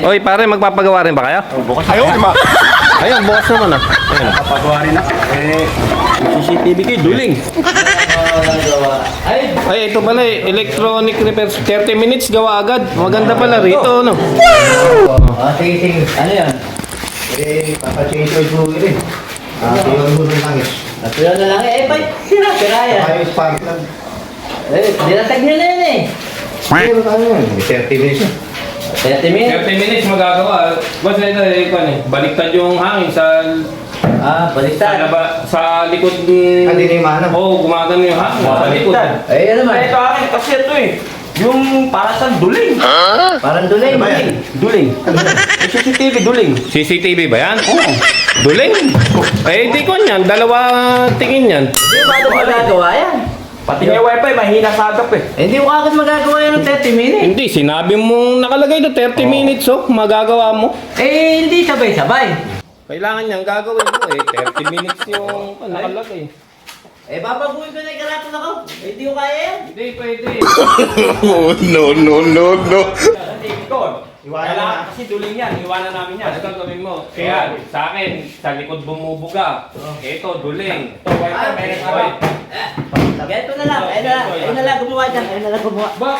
Oy, pare, magpapagawa rin ba kayo? Bukas. Ayaw, ma. Ayun, bukas naman ah. Ayun. Papagawa rin ako. CCTV kayo, duling. Ay, ito pala eh. Electronic repairs. 30 minutes, gawa agad. Maganda pala rito, no? Sige. Ano yan? Papachange oil po rin. Tuyon mo ng langis. Natuloy na lang eh. Ba't sira yan? Saka yung spark plug. Dinatag nyo na yan eh. Pero ano yan? May 30 minutes yan. 30 minutes? 30 minutes magagawa. Basta ito, baliktad yung hangin sa Baliktad. sa likod. Hindi na yung mahanap. Oo, gumagano yung hangin. Sa likod. Eh, ano naman? Ito akin kasi ito eh. Yung para sa duling. Parang duling. Ano ba yan? Duling. Yung CCTV, duling. CCTV ba yan? Oo. Duling. Eh, di ko yan. Dalawa tingin yan. Hindi mo agad magagawa yan. Pati may wifi, mahina sa agap eh. Hindi mo agad magagawa yan ng 30 minutes. Hindi, sinabi mo nakalagay doon 30 minutes oh. Magagawa mo. Eh, hindi sabay-sabay. Kailangan niyang gagawin mo eh. 30 minutes yung nakalagay. Eh, babaguhin ko na yung karaton ako. Eh, hindi ko kaya yan. Hindi, pwede. No. Hindi, ikaw. Iwanan Kailangan na. kasi duling yan. Iwanan namin yan. Ano gagawin mo? Kaya, sa akin, sa likod bumubuga. Ito, duling. Ito, wifi, may nagkabay. Ganito na lang. Ayun na lang gumawa dyan. Ayun na lang gumawa. Ba?